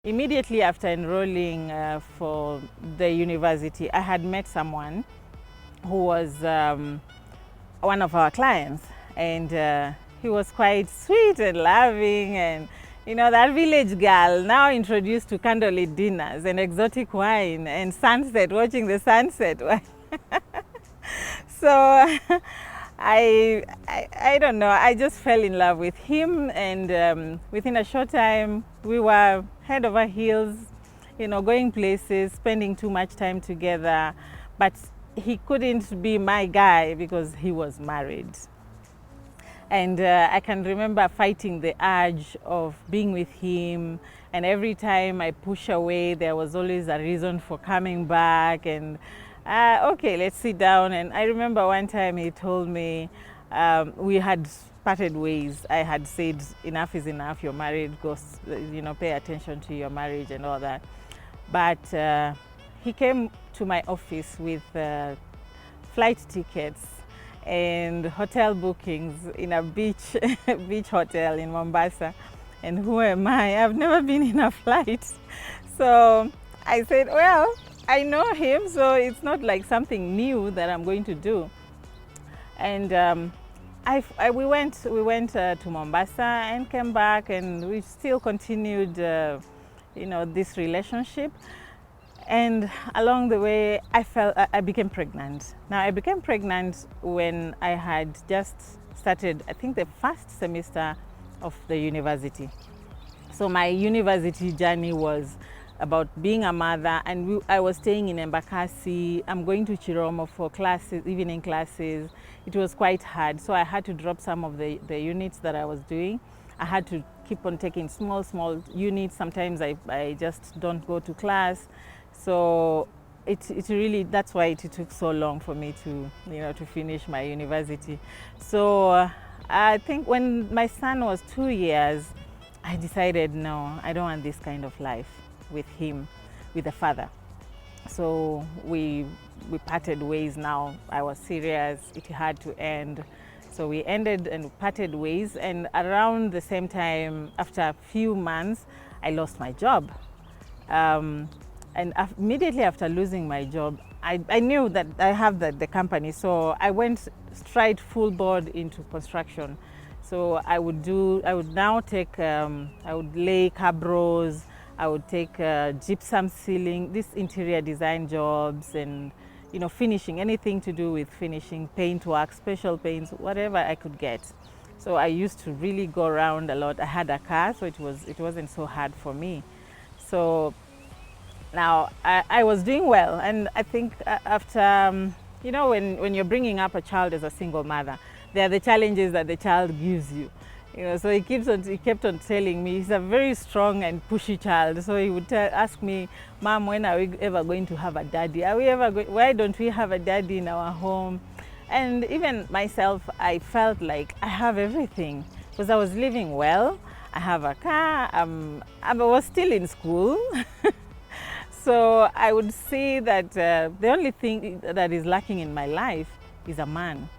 immediately after enrolling for the university, I had met someone who was one of our clients, and he was quite sweet and loving, and that village girl now introduced to candlelit dinners and exotic wine and sunset, watching the sunset. So I don't know, I just fell in love with him, and within a short time we were head over heels, going places, spending too much time together. But he couldn't be my guy because he was married. And I can remember fighting the urge of being with him, and every time I push away, there was always a reason for coming back. And okay, let's sit down. And I remember one time he told me, we had parted ways. I had said, enough is enough, you're married, go, pay attention to your marriage and all that. But he came to my office with flight tickets and hotel bookings in a beach hotel in Mombasa. And who am I? I've never been in a flight. So I said, well, I know him, so it's not like something new that I'm going to do. And we went to Mombasa and came back, and we still continued this relationship. And along the way, I became pregnant. Now, I became pregnant when I had just started, I think, the first semester of the university. So my university journey was about being a mother, and I was staying in Embakasi. I'm going to Chiromo for classes, evening classes. It was quite hard, so I had to drop some of the units that I was doing. I had to keep on taking small units. Sometimes I just don't go to class. So it really, that's why it took so long for me to finish my university. So I think when my son was 2 years, I decided, no, I don't want this kind of life with him, with the father. So we parted ways. Now I was serious, it had to end. So we ended and parted ways, and around the same time, after a few months, I lost my job. And immediately after losing my job, I knew that I have the company, so I went straight full board into construction. So I would now take, I would lay cabros, I would take gypsum ceiling, these interior design jobs, and finishing, anything to do with finishing, paint work, special paints, whatever I could get. So I used to really go around a lot. I had a car, so it wasn't so hard for me. So now I was doing well, and I think after, when you're bringing up a child as a single mother, there are the challenges that the child gives you. So he kept on telling me, he's a very strong and pushy child. So he would ask me, Mom, when are we ever going to have a daddy? Why don't we have a daddy in our home? And even myself, I felt like I have everything because I was living well. I have a car. I was still in school. So I would say that the only thing that is lacking in my life is a man.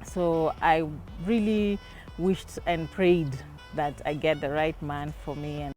So I really wished and prayed that I get the right man for me.